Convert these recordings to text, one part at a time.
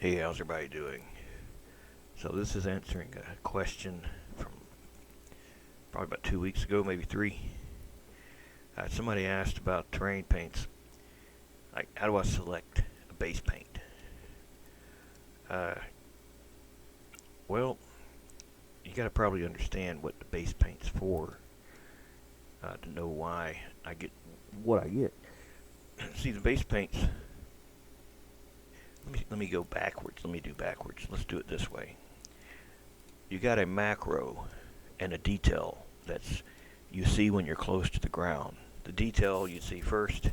Hey, how's everybody doing? So this is answering a question from probably about 2 weeks ago, maybe three. Somebody asked about terrain paints. Like, how do I select a base paint? Uh, well, you got to probably understand what the base paint's for to know why I get what I get. See, the base paints. Let me go backwards. Let me do backwards. Let's do it this way. You got a macro and a detail that's you see when you're close to the ground. The detail you see first,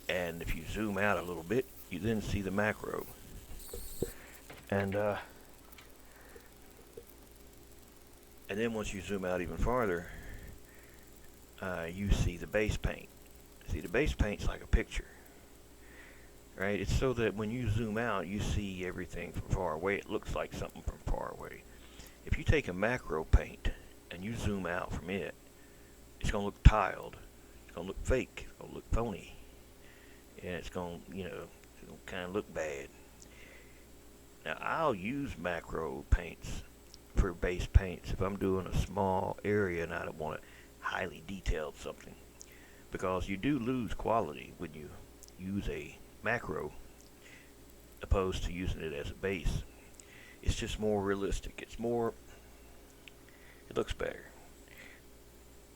and if you zoom out a little bit, you then see the macro. And then once you zoom out even farther, you see the base paint. See, the base paint's like a picture, right? It's so that when you zoom out, you see everything from far away. It looks like something from far away. If you take a macro paint and you zoom out from it, it's going to look tiled. It's going to look fake. It's going to look phony. And it's going to, it's going to kind of look bad. Now, I'll use macro paints for base paints if I'm doing a small area and I don't want to highly detail something. Because you do lose quality when you use a macro opposed to using it as a base. It's just more realistic. It looks better.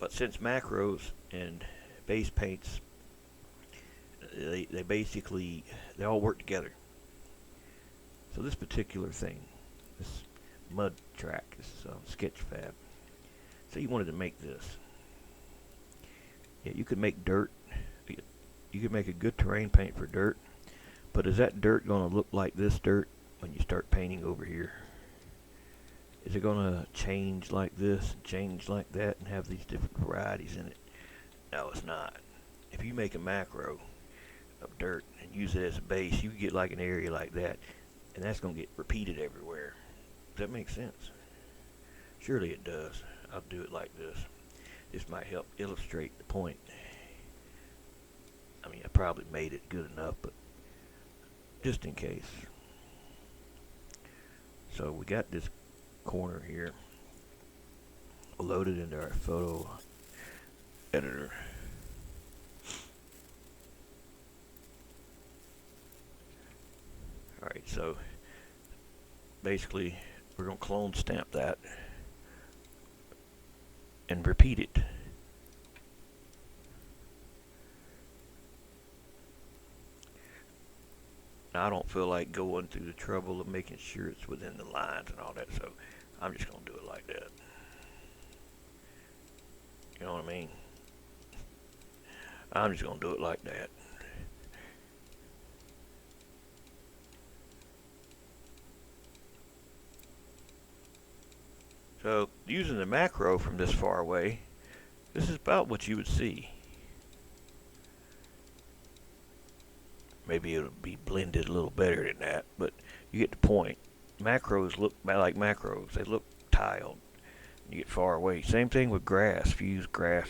But since macros and base paints, they all work together. So this particular thing, this mud track, this is Sketchfab. So you wanted to make this. Yeah, you could make dirt. You could make a good terrain paint for dirt. But is that dirt going to look like this dirt when you start painting over here? Is it going to change like this and change like that and have these different varieties in it? No, it's not. If you make a macro of dirt and use it as a base, you get like an area like that, and that's going to get repeated everywhere. Does that make sense? Surely it does. I'll do it like this. This might help illustrate the point. I mean, I probably made it good enough, but just in case. So we got this corner here loaded into our photo editor. Alright, so basically we're going to clone stamp that and repeat it. Now, I don't feel like going through the trouble of making sure it's within the lines and all that, so I'm just going to do it like that. You know what I mean? I'm just going to do it like that. So, using the macro from this far away, this is about what you would see. Maybe it'll be blended a little better than that, but you get the point. Macros look like macros. They look tiled. You get far away. Same thing with grass. If you use grass,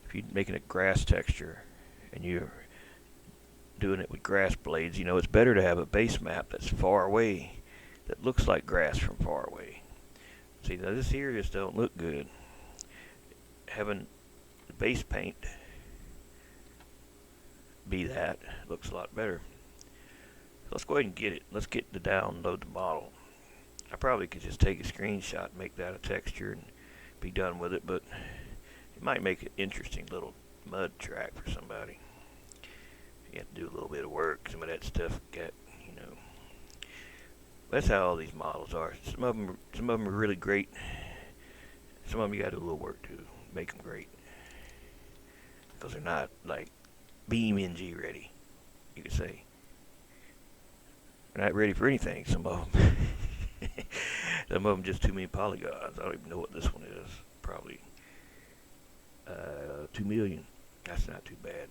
if you're making a grass texture and you're doing it with grass blades, it's better to have a base map that's far away, that looks like grass from far away. See, now this here just don't look good. Having the base paint be that looks a lot better. So let's go ahead and get it. Let's get to download the model. I probably could just take a screenshot and make that a texture and be done with it, but it might make an interesting little mud track for somebody. You have to do a little bit of work. Some of that stuff got, That's how all these models are. Some of them are really great. Some of them you got to do a little work to make them great, because they're not like BeamNG ready, you could say. They're not ready for anything, some of them. Some of them just too many polygons. I don't even know what this one is. Probably 2 million. That's not too bad.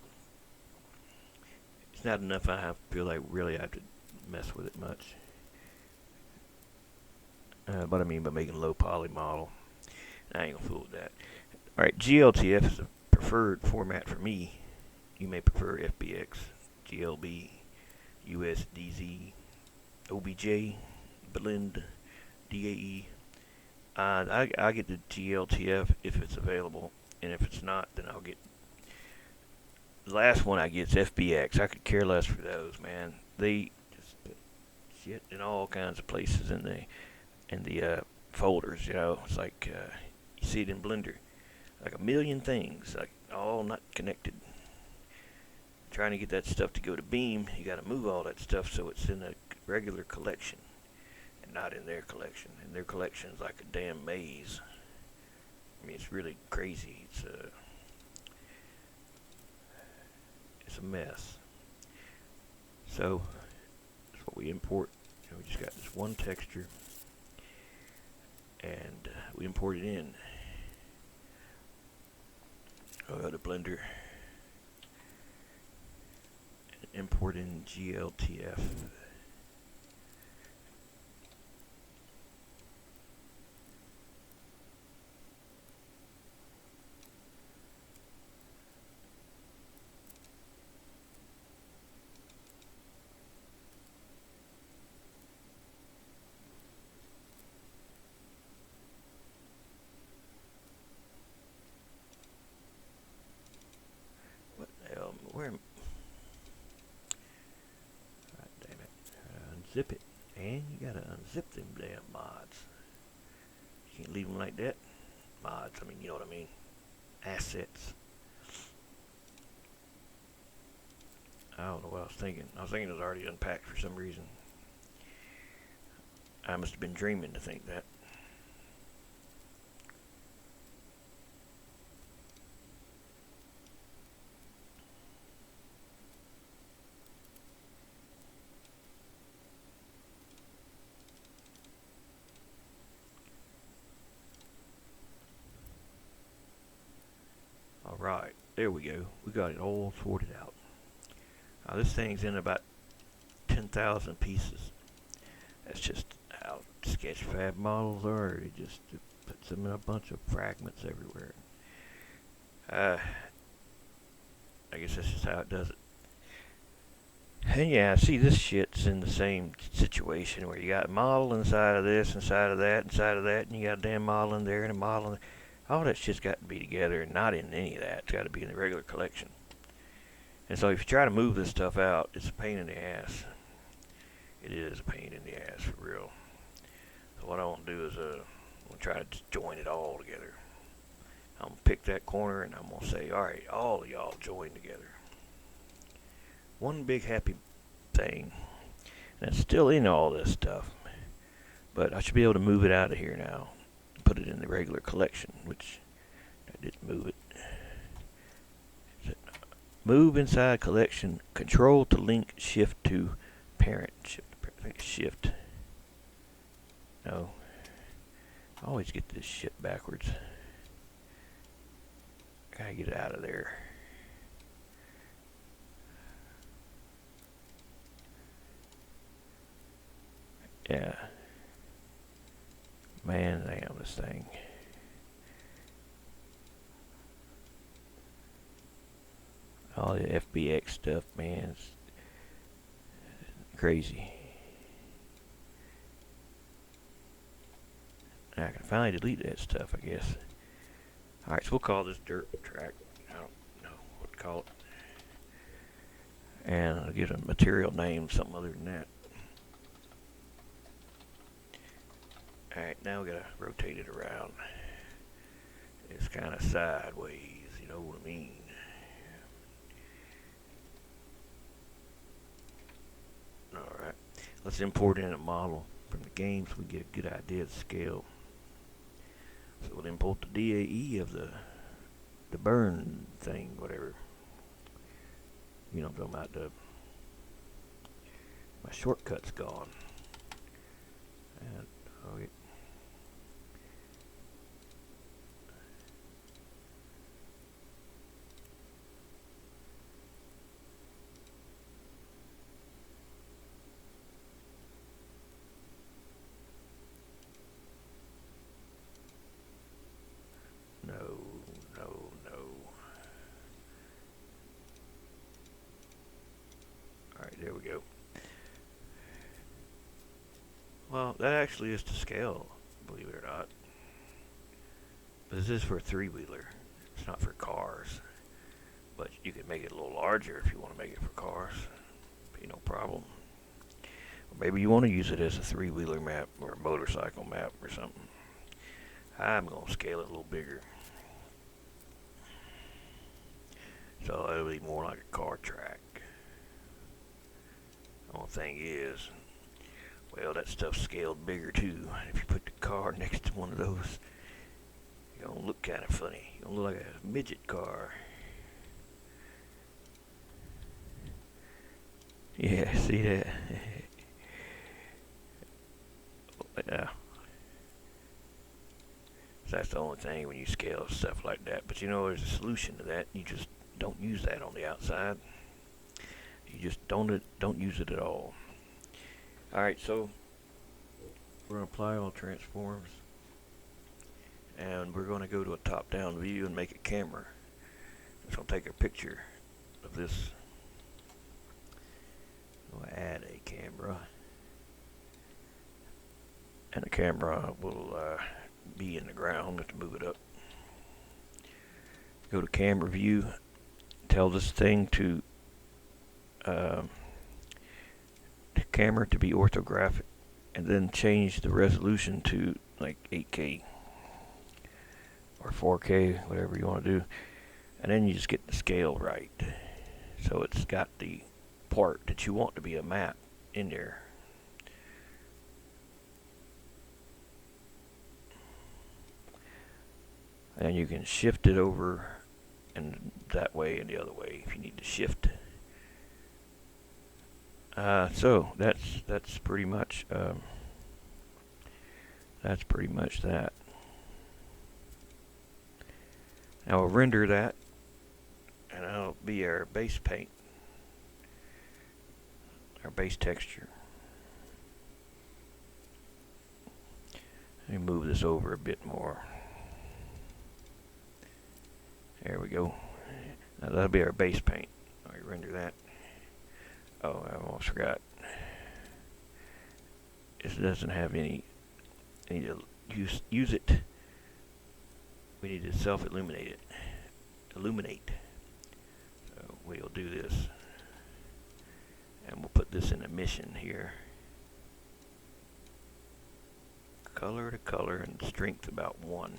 It's not enough. I feel like really I have to mess with it much. But I mean by making a low poly model. I ain't gonna fool with that. Alright, GLTF is a preferred format for me. You may prefer FBX, GLB, USDZ, OBJ, blend, DAE. I get the GLTF if it's available, and if it's not, then I'll get the last one I get is FBX. I could care less for those, man. They just put shit in all kinds of places in the folders. You know, it's like you see it in Blender, like a million things, like all not connected. Trying to get that stuff to go to Beam, you got to move all that stuff so it's in a regular collection and not in their collection. And their collection is like a damn maze. I mean, it's really crazy. It's a mess. So that's what we import. You know, we just got this one texture, and we import it in. Go to Blender, and import in GLTF. Where? God damn it! Unzip it, and you gotta unzip them damn mods. You can't leave them like that. Mods. I mean, you know what I mean. Assets. I don't know what I was thinking. I was thinking it was already unpacked for some reason. I must have been dreaming to think that. Alright, there we go. We got it all sorted out. Now this thing's in about 10,000 pieces. That's just how Sketchfab models are. It just puts them in a bunch of fragments everywhere. I guess that's just how it does it. And yeah, see, this shit's in the same situation where you got a model inside of this, inside of that, and you got a damn model in there and a model in. All that shit's got to be together and not in any of that. It's got to be in the regular collection. And so if you try to move this stuff out, it's a pain in the ass. It is a pain in the ass, for real. So what I want to do is I'm going to try to just join it all together. I'm going to pick that corner and I'm going to say, alright, all of y'all join together. One big happy thing. And it's still in all this stuff. But I should be able to move it out of here now. Put it in the regular collection, which I didn't move it. Move inside collection. Control to link. Shift to parent. I think shift. No. I always get this shit backwards. Gotta get it out of there. Yeah. Man, damn this thing. All the FBX stuff, man, it's crazy. I can finally delete that stuff, I guess. Alright, so we'll call this dirt track. I don't know what to call it. And I'll give it a material name, something other than that. Alright, now we gotta rotate it around. It's kind of sideways, you know what I mean? Alright, let's import in a model from the game so we get a good idea of the scale. So we'll import the DAE of the burn thing, whatever. You know what I'm talking about. My shortcut's gone. And, okay. No. Alright, there we go. Well, that actually is to scale, believe it or not. But this is for a three-wheeler. It's not for cars. But you can make it a little larger if you want to make it for cars. Be no problem. Or maybe you want to use it as a three-wheeler map or a motorcycle map or something. I'm going to scale it a little bigger. So it'll be more like a car track. The only thing is, well, that stuff's scaled bigger too. If you put the car next to one of those, you're going to look kind of funny. You're going to look like a midget car. Yeah, see that? Yeah. So that's the only thing when you scale stuff like that. But you know, there's a solution to that. You just don't use that on the outside. You just don't use it at all. All right, so we're gonna apply all transforms, and we're gonna go to a top-down view and make a camera. It's gonna take a picture of this. We'll add a camera, and the camera will be in the ground. We have to move it up. Go to camera view. Tell this thing to the camera to be orthographic, and then change the resolution to like 8K or 4K, whatever you want to do, and then you just get the scale right. So it's got the part that you want to be a map in there. And you can shift it over and that way and the other way if you need to shift. So that's pretty much that. Now we'll render that, and that'll be our base paint, our base texture. Let me move this over a bit more. There we go. Now that'll be our base paint. All right, render that. Oh, I almost forgot. This doesn't have any. I need to use it. We need to self-illuminate it. Illuminate. So we'll do this, and we'll put this in emission here. Color to color and strength about 1.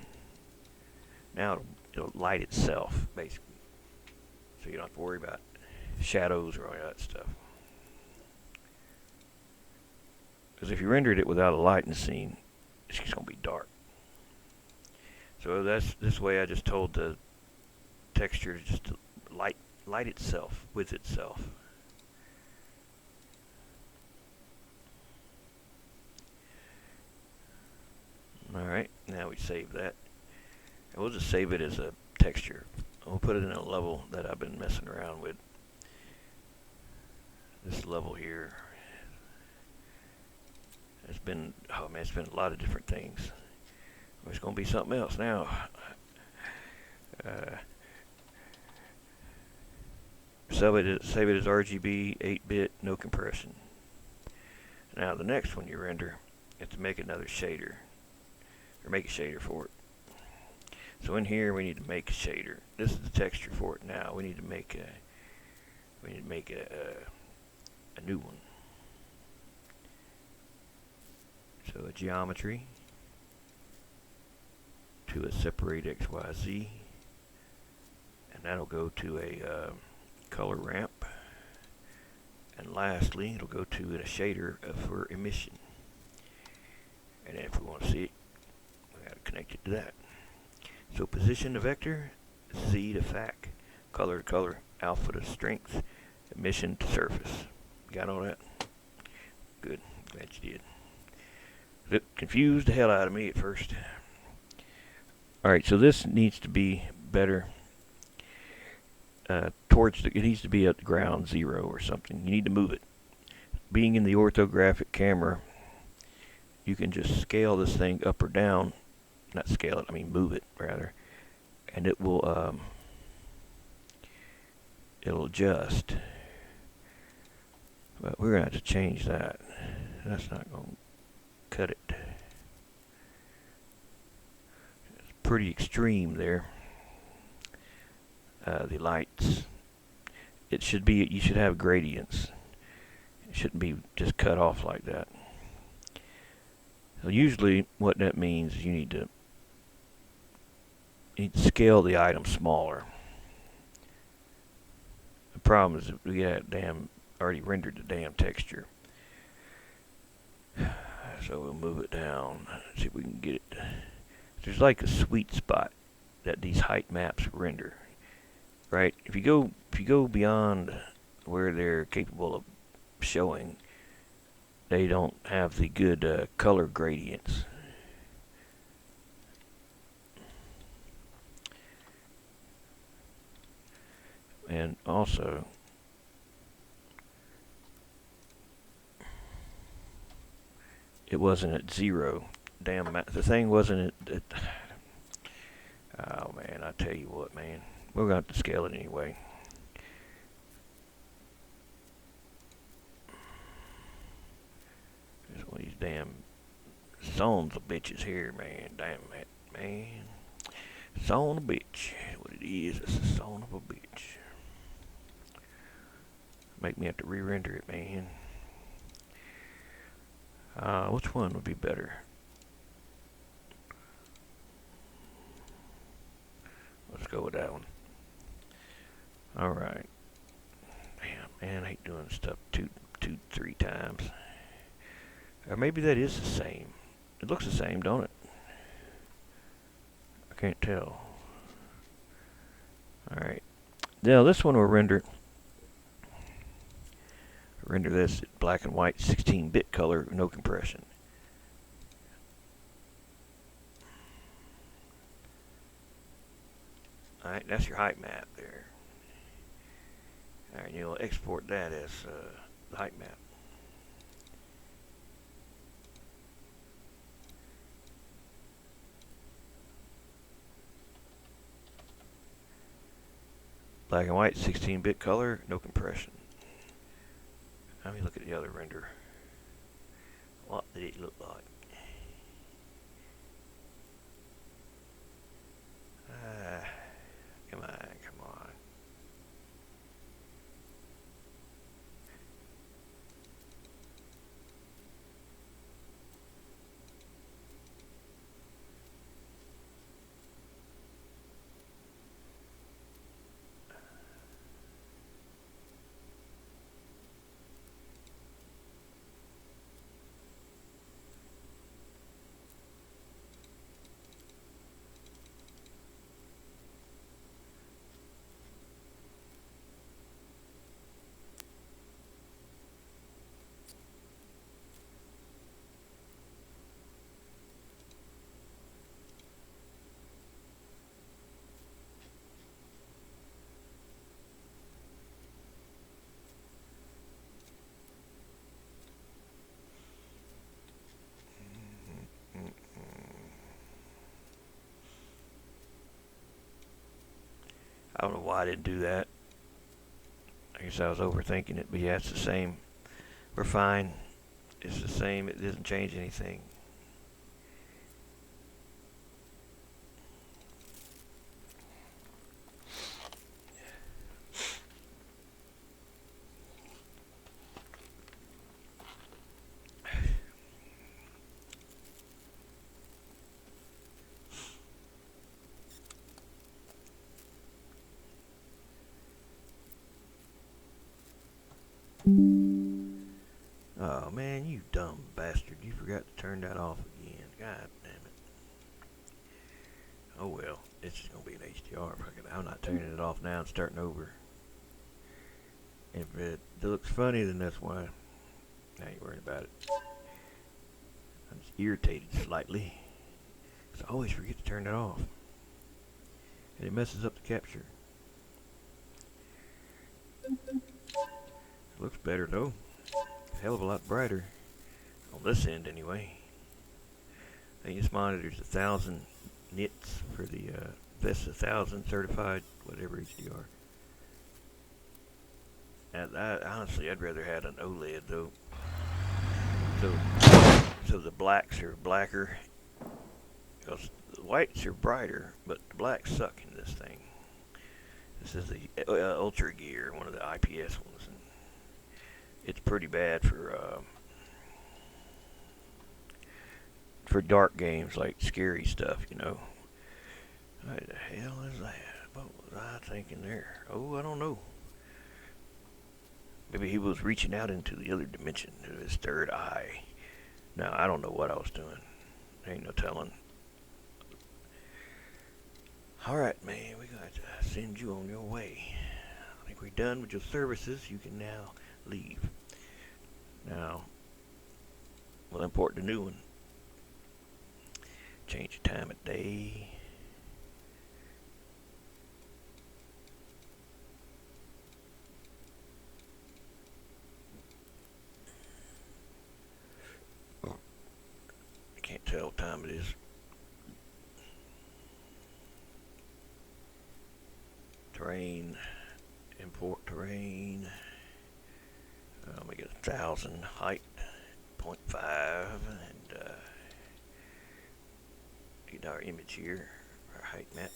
Now it'll light itself, basically. So you don't have to worry about shadows or all that stuff. Because if you rendered it without a light in the scene, it's just going to be dark. So that's this way I just told the texture to just light itself with itself. Alright, now we save that. And we'll just save it as a texture. We'll put it in a level that I've been messing around with. This level here. It's been, oh man, it's been a lot of different things. It's going to be something else now. Save it as RGB, 8-bit, no compression. Now the next one you render, you have to make another shader, or make a shader for it. So in here we need to make a shader. This is the texture for it now. We need to make a new one. So a geometry to a separate XYZ, and that'll go to a color ramp, and lastly it'll go to a shader for emission. And then if we want to see it, we got to connect it to that. So position to vector, Z to FAC, color to color, alpha to strength, emission to surface. Got all that? Good, glad you did. It confused the hell out of me at first. Alright, so this needs to be better it needs to be at ground 0 or something. You need to move it. Being in the orthographic camera, you can just scale this thing up or down. Not scale it, I mean move it rather. And it will it'll adjust. But we're gonna have to change that. That's not going cut it. It's pretty extreme there. The lights. It should be. You should have gradients. It shouldn't be just cut off like that. So usually, what that means is you need to scale the item smaller. The problem is that we got already rendered the damn texture. So we'll move it down. See if we can get it. There's like a sweet spot that these height maps render, right? If you go beyond where they're capable of showing, they don't have the good color gradients. And also, it wasn't at 0. Damn, the thing wasn't at oh man, I tell you what, man. We're going to have to scale it anyway. There's one of these damn sons of bitches here, man. Damn it, man. Son of a bitch. What it is, it's a son of a bitch. Make me have to re-render it, man. Which one would be better? Let's go with that one. Alright. Damn, man, I hate doing stuff two, 3 times. Or maybe that is the same. It looks the same, don't it? I can't tell. Alright. Now this one will render this at black and white 16-bit color, no compression. Alright, that's your height map there. Alright, you'll export that as the height map. Black and white, 16-bit color, no compression. Let me look at the other render. What did it look like? Come on. I don't know why I didn't do that. I guess I was overthinking it, but yeah, it's the same. We're fine. It's the same. It doesn't change anything. Oh man, you dumb bastard. You forgot to turn that off again. God damn it. Oh well, it's just going to be an HDR. I'm not turning it off now and starting over. If it looks funny, then that's why. I ain't worried about it. I'm just irritated slightly. Because I always forget to turn it off. And it messes up the capture. Looks better though. Hell of a lot brighter. On this end anyway. I think this monitor's 1,000 nits for the that's 1,000 certified whatever HDR. And honestly, I'd rather have an OLED though. so the blacks are blacker. Because the whites are brighter, but the blacks suck in this thing. This is the Ultra Gear, one of the IPS ones, and it's pretty bad for dark games like scary stuff, you know. What the hell is that? What was I thinking there? Oh, I don't know. Maybe he was reaching out into the other dimension, to his third eye. Now, I don't know what I was doing. Ain't no telling. Alright, man, we got to send you on your way. I think we're done with your services. You can now leave. Now, we'll import the new one. Change the time of day. I can't tell what time it is. Terrain, import terrain. We get 1,000 height, 0.5, and get our image here, our height map.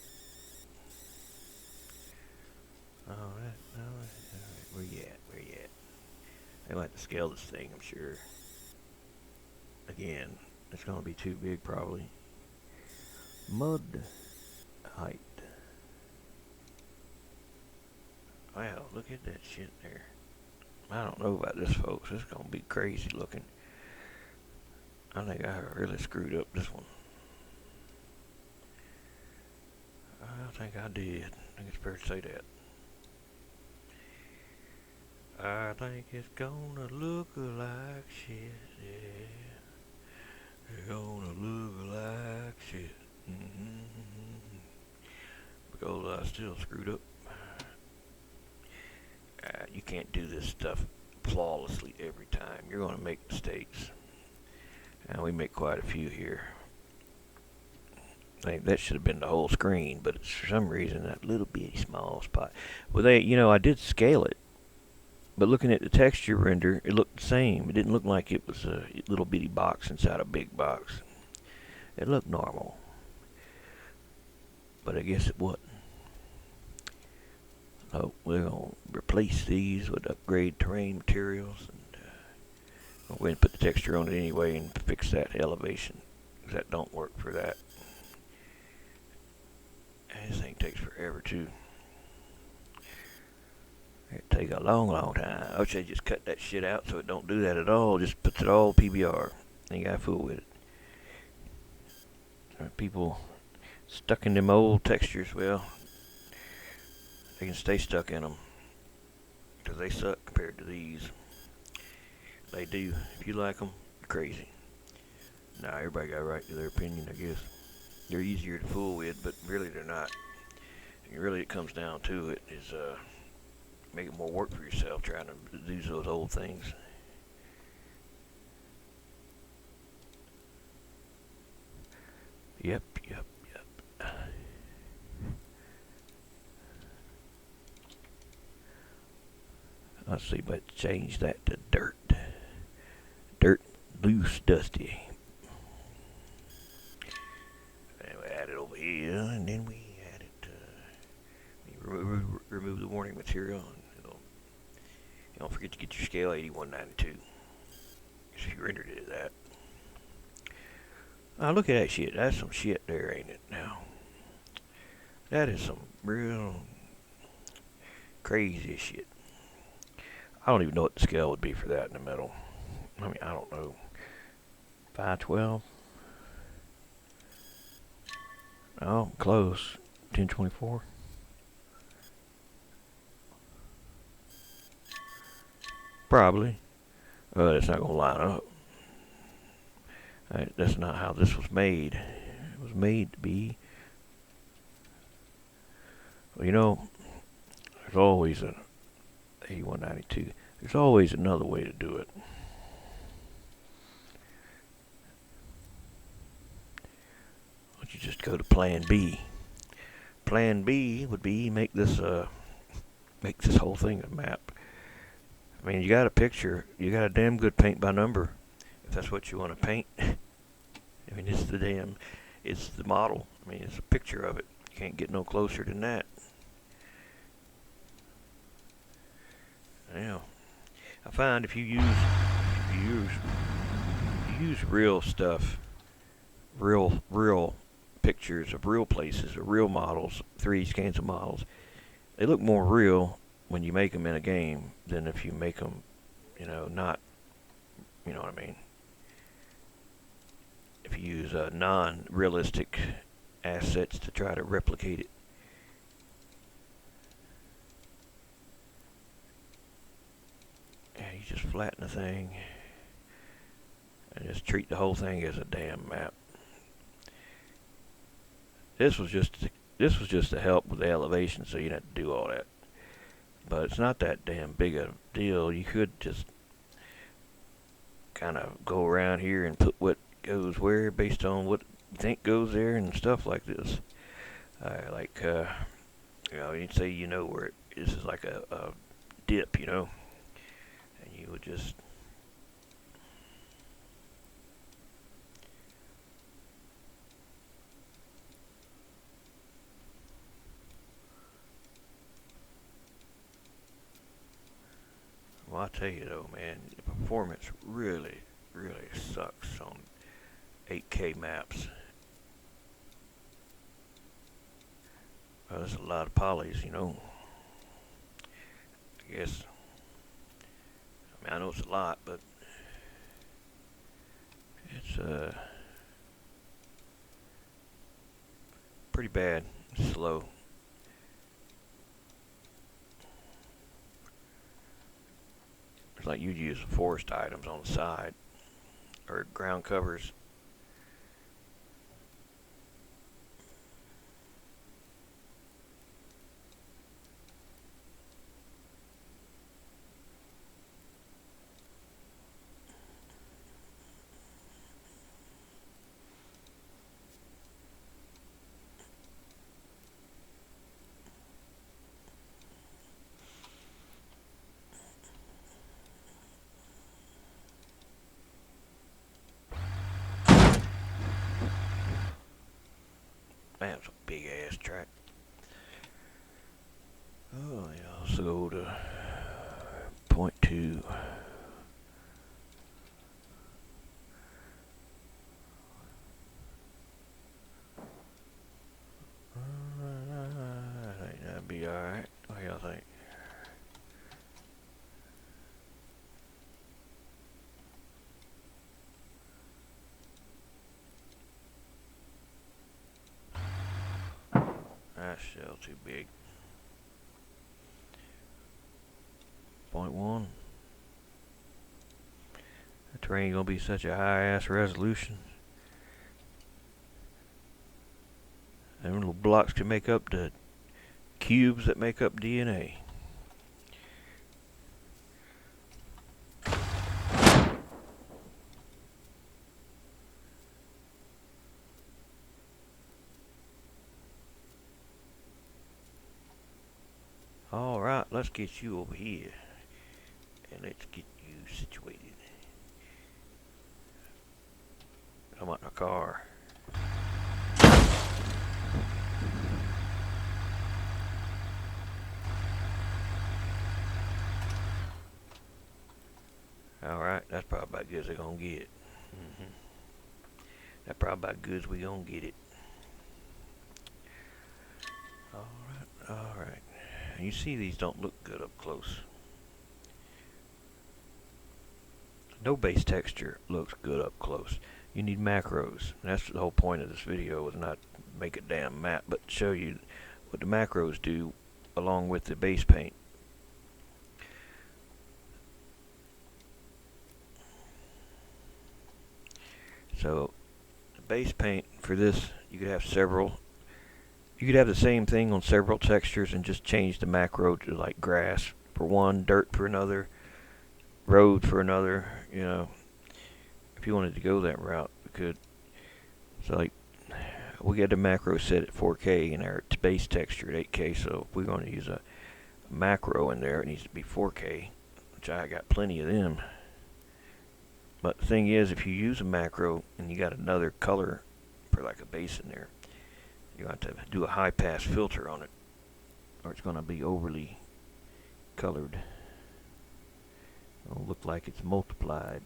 Alright, where you at? Where you at? I might have to scale this thing, I'm sure. Again, it's gonna be too big probably. Mud height. Wow, look at that shit there. I don't know about this, folks. It's gonna be crazy looking. I think I really screwed up this one. I think I did. I think it's fair to say that. I think it's gonna look like shit, yeah. It's gonna look like shit. Because I still screwed up. You can't do this stuff flawlessly every time. You're going to make mistakes. And we make quite a few here. I think that should have been the whole screen, but it's for some reason that little bitty small spot. Well, I did scale it. But looking at the texture render, it looked the same. It didn't look like it was a little bitty box inside a big box. It looked normal. But I guess it wasn't. So we're going to replace these with upgrade terrain materials. And we're going to put the texture on it anyway and fix that elevation. Because that don't work for that. And this thing takes forever too. It take a long, long time. I wish they just cut that shit out so it don't do that at all. Just puts it all PBR. Ain't got to fool with it. People stuck in them old textures, well, they can stay stuck in them. Because they suck compared to these. They do. If you like them, you're crazy. Nah, everybody got a right to their opinion, I guess. They're easier to fool with, but really they're not. And really it comes down to it is, make it more work for yourself trying to do those old things. Yep. Let's see, but change that to dirt. Dirt, loose, dusty. And we add it over here, and then we add it. Remove the warning material. And don't forget to get your scale 8192. If you rendered it at that. Look at that shit. That's some shit there, ain't it? Now, that is some real crazy shit. I don't even know what the scale would be for that in the middle. I mean, I don't know. 512? Oh, close. 1024? Probably. It's not going to line up. That's not how this was made. It was made to be. Well, there's always a 8192. There's always another way to do it. Why don't you just go to Plan B? Plan B would be make this whole thing a map. I mean, you got a picture. You got a damn good paint by number. that's what you want to paint. I mean, it's the model. I mean, it's a picture of it. You can't get no closer than that. Now, I find if you use real stuff, real pictures of real places, or real models, 3D scans of models, they look more real when you make them in a game than if you make them, not, you know what I mean. If you use non-realistic assets to try to replicate it. Yeah, you just flatten the thing and just treat the whole thing as a damn map. This was just to help with the elevation, so you didn't have to do all that. But it's not that damn big a deal. You could just kind of go around here and put what goes where based on what you think goes there and stuff like this. You'd say where this is like a dip, and you would just well, I tell you though, man, the performance really, really sucks on 8K maps. Well, there's a lot of polys, I guess. I mean, I know it's a lot, but it's pretty bad. It's slow. It's like you'd use forest items on the side or ground covers. Man, it's a big ass track. Oh, yeah, so go to point 2. I think that'd be alright. What do y'all think? That's still too big. Point 1. The terrain gonna be such a high ass resolution. Them little blocks can make up the cubes that make up DNA. Alright, let's get you over here. And let's get you situated. Come out in the car. Alright, that's probably about good as they're gonna get. That's probably about good as we gonna get it. Alright. And you see these don't look good up close. No base texture looks good up close. You need macros. And that's the whole point of this video, is not make a damn map, but show you what the macros do along with the base paint. So the base paint for this, you could have several. You could have the same thing on several textures and just change the macro to like grass for one, dirt for another, road for another. If you wanted to go that route, we could. So like, we got the macro set at 4K and our base texture at 8K. So if we're going to use a macro in there, it needs to be 4K, which I got plenty of them. But the thing is, if you use a macro and you got another color for like a base in there, you have to do a high pass filter on it, or it's going to be overly colored. It'll look like it's multiplied.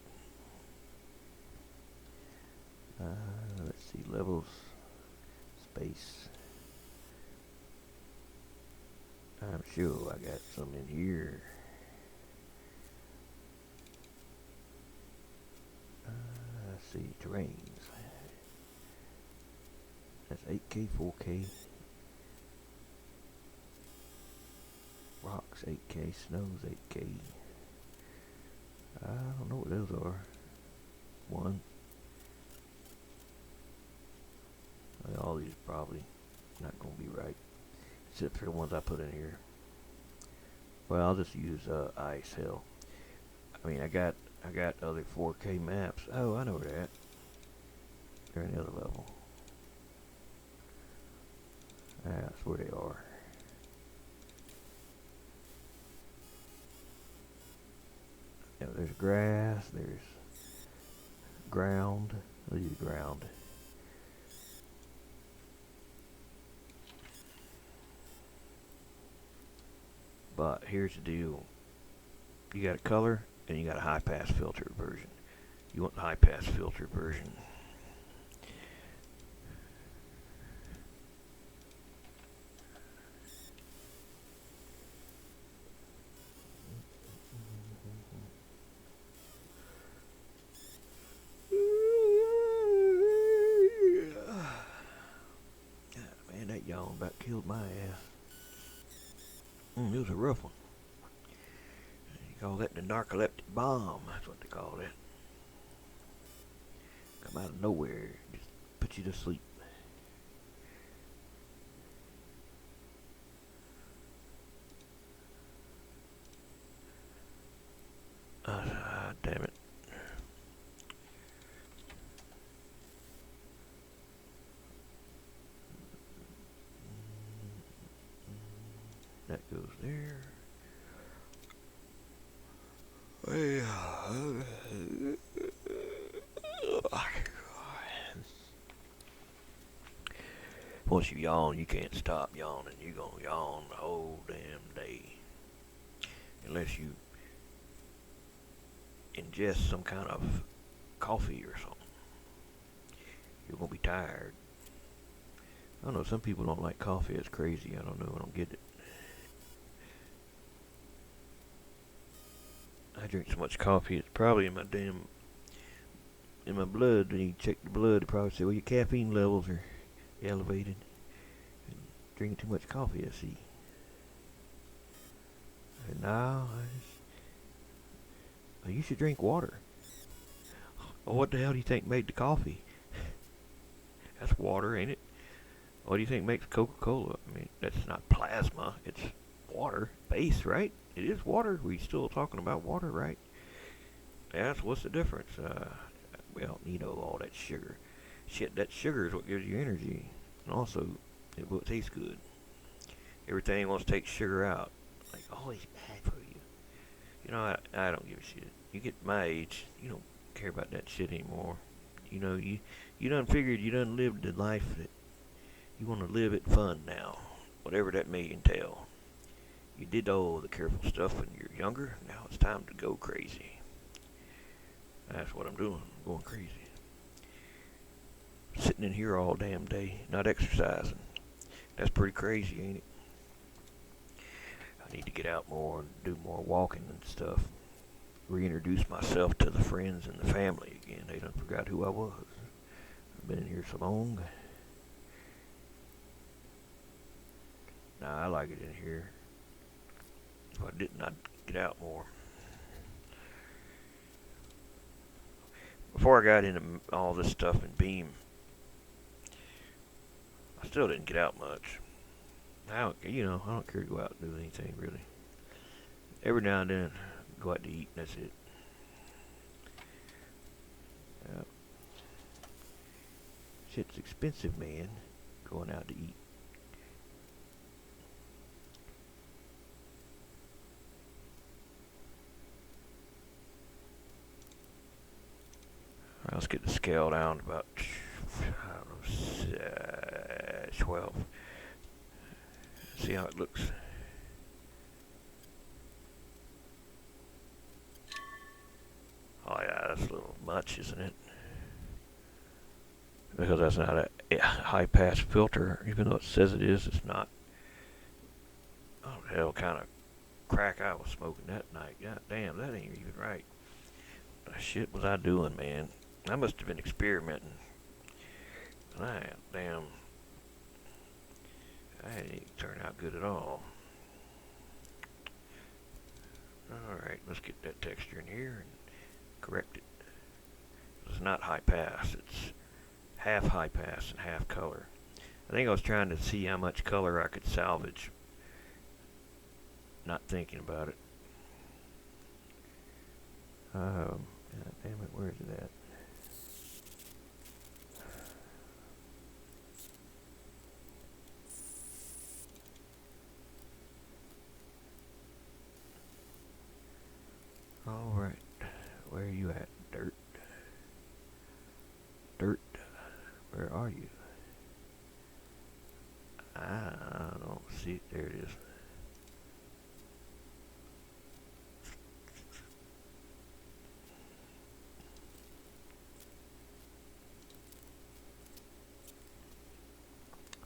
Let's see, levels, space. I'm sure I got some in here. Let's see, terrains. That's 8K, 4K. Rocks 8K, snows 8K. I don't know what those are. One. All these probably not going to be right, except for the ones I put in here. Well, I'll just use ice. Hell, I mean, I got other 4K maps. Oh, I know where they're at. They're in the other level. That's where they are. Yeah, there's grass. There's ground. I'll use ground. But here's the deal. You got a color and you got a high pass filter version. You want the high pass filter version. Man, that yawn about killed my ass. It was a rough one. You call that the narcoleptic bomb. That's what they call that. Come out of nowhere. Just put you to sleep. Damn it. That goes there. Once you yawn, you can't stop yawning. You're going to yawn the whole damn day. Unless you ingest some kind of coffee or something. You're going to be tired. I don't know, some people don't like coffee. It's crazy. I don't know. I don't get it. I drink so much coffee, it's probably in my blood. When you check the blood, they probably say, well, your caffeine levels are elevated. And drinking too much coffee, I see. I said, no, you should drink water. Well, what the hell do you think made the coffee? That's water, ain't it? What do you think makes Coca-Cola? I mean, that's not plasma. It's water. Base, right? It is water. We still talking about water, right? Yeah, so what's the difference? Well, you know, all that sugar. Shit, that sugar is what gives you energy. And also, it will taste good. Everything wants to take sugar out. Like, oh, it's bad for you. You know, I don't give a shit. You get my age, you don't care about that shit anymore. You know, you done figured you done lived the life that you want to live it fun now. Whatever that may entail. You did all the careful stuff when you're younger. Now it's time to go crazy. That's what I'm doing. I'm going crazy. Sitting in here all damn day, not exercising. That's pretty crazy, ain't it? I need to get out more and do more walking and stuff. Reintroduce myself to the friends and the family again. They done forgot who I was. I've been in here so long. Nah, I like it in here. If I didn't, I'd get out more. Before I got into all this stuff in Beam, I still didn't get out much. I don't care to go out and do anything really. Every now and then, go out to eat, and that's it. Yep. Shit's expensive, man, going out to eat. Let's get the scale down to about, I don't know, 12. See how it looks. Oh yeah, that's a little much, isn't it? Because that's not a high pass filter, even though it says it is, it's not. Oh hell, kind of crack I was smoking that night. God damn, that ain't even right. What the shit was I doing, man? I must have been experimenting. Damn, that didn't turn out good at all. Alright, let's get that texture in here and correct it. It's not high pass, it's half high pass and half color. I think I was trying to see how much color I could salvage, not thinking about it. God damn it, where is it at? Alright, where are you at, Dirt? Dirt, where are you? I don't see it, there it is.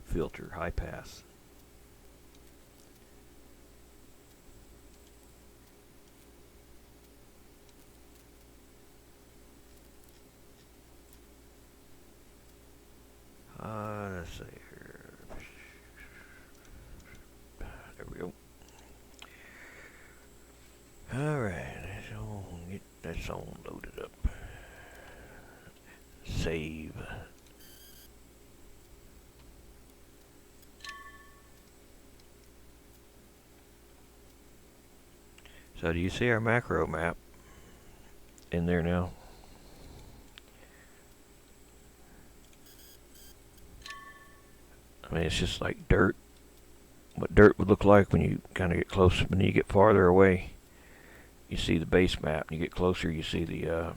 Filter, high pass. Let's see here. There we go. Alright, let's get that song loaded up. Save. So do you see our macro map in there now? I mean, it's just like dirt. What dirt would look like when you kind of get close. When you get farther away, you see the base map. When you get closer, you see the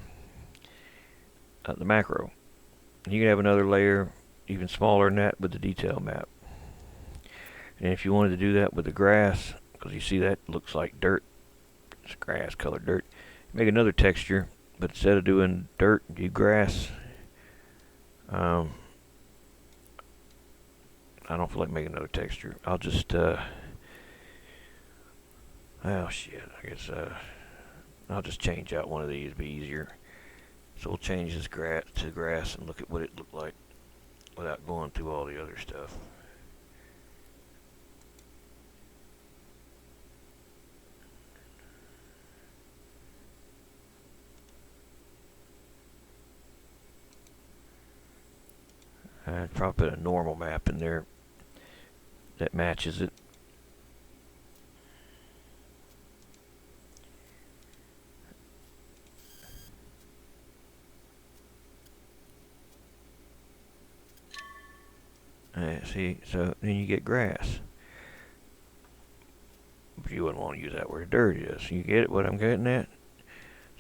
macro. And you can have another layer, even smaller than that, with the detail map. And if you wanted to do that with the grass, because you see that looks like dirt, it's grass colored dirt. Make another texture, but instead of doing dirt, do grass. I don't feel like making another texture. I'll just, oh shit, I guess, I'll just change out one of these, be easier. So we'll change this grass to grass and look at what it looked like without going through all the other stuff. I'd probably put a normal map in there that matches it. See, so then you get grass. But you wouldn't want to use that where dirt is. You get it, what I'm getting at?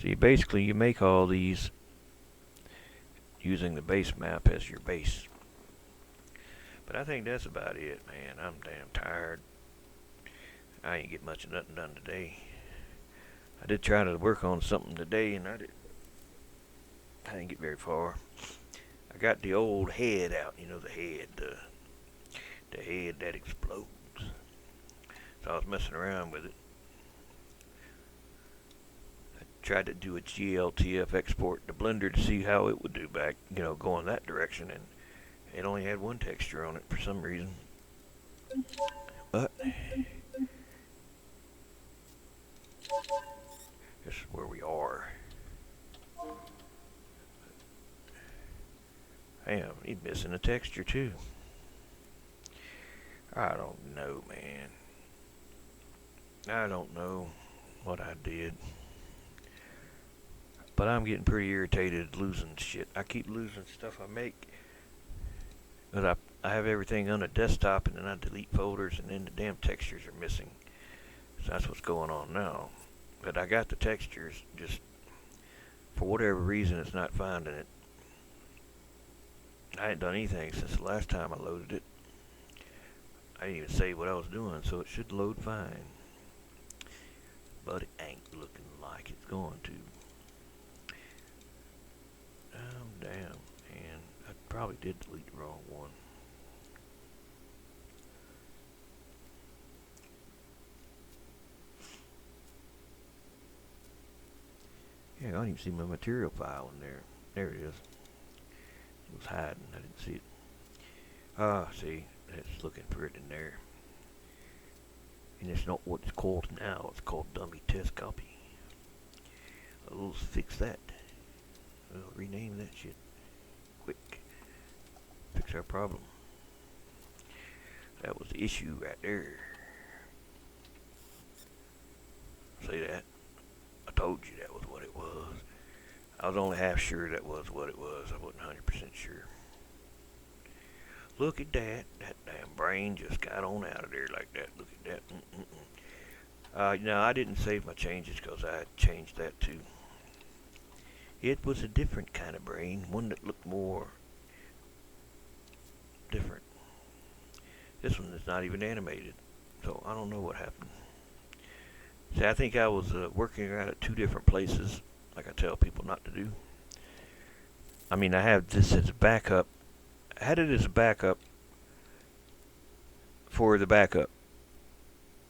So you make all these using the base map as your base. But I think that's about it, man. I'm damn tired. I ain't get much of nothing done today. I did try to work on something today, and I didn't get very far. I got the old head out, you know, the head that explodes. So I was messing around with it. I tried to do a GLTF export to Blender to see how it would do back, you know, going that direction, and it only had one texture on it for some reason. But this is where we are. Damn, he's missing a texture too. I don't know, man. I don't know what I did. But I'm getting pretty irritated losing shit. I keep losing stuff I make. But I have everything on a desktop, and then I delete folders, and then the damn textures are missing. So that's what's going on now. But I got the textures, just for whatever reason it's not finding it. I hadn't done anything since the last time I loaded it. I didn't even say what I was doing, so it should load fine. But it ain't looking like it's going to. Damn. And I probably did delete the wrong one. Yeah, I don't even see my material file in there. There it is. It was hiding. I didn't see it. See, it's looking for it in there. And it's not what it's called now. It's called dummy test copy. We'll fix that. We'll rename that shit. Quick. Fix our problem. That was the issue right there. See that? I told you that was what it was. I was only half sure that was what it was. I wasn't 100% sure. Look at that. That damn brain just got on out of there like that. Look at that. No, I didn't save my changes because I had changed that too. It was a different kind of brain. One that looked more different. This one is not even animated. So I don't know what happened. See, I think I was working around at two different places, like I tell people not to do. I mean, I have this as a backup. I had it as a backup for the backup.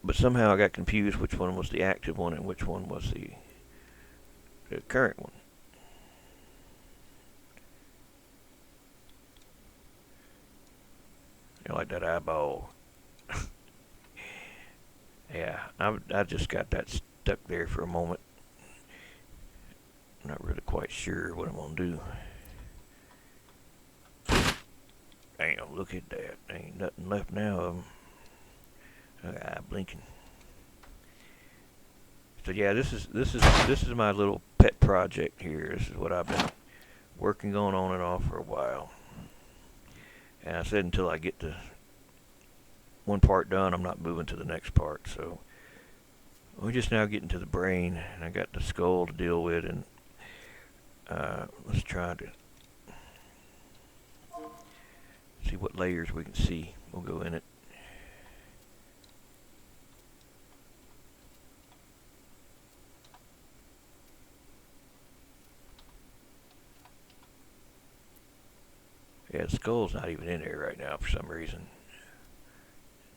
But somehow I got confused which one was the active one and which one was the current one. You know, like that eyeball. Yeah, I just got that stuck there for a moment. I'm not really quite sure what I'm going to do. Damn, look at that. Ain't nothing left now of them. Eye blinking. So yeah, this is my little pet project here. This is what I've been working on and off for a while. And I said until I get the one part done, I'm not moving to the next part. So we're just now getting to the brain, and I got the skull to deal with, and let's try to see what layers we can see. We'll go in it. Yeah, the skull's not even in there right now for some reason.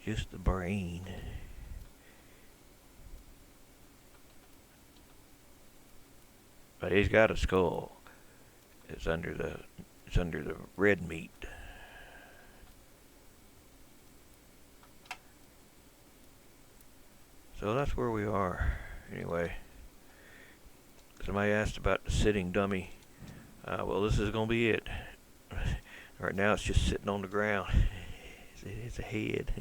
Just the brain. But he's got a skull. It's under the red meat. So that's where we are. Anyway, somebody asked about the sitting dummy. Well, this is gonna be it. Right now, it's just sitting on the ground. It's a head.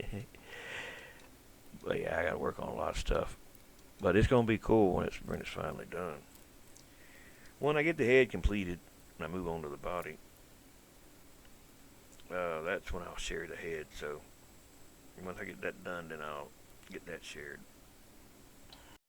But yeah, I gotta work on a lot of stuff. But it's gonna be cool when it's finally done. When I get the head completed, and I move on to the body, that's when I'll share the head. So once I get that done, then I'll get that shared.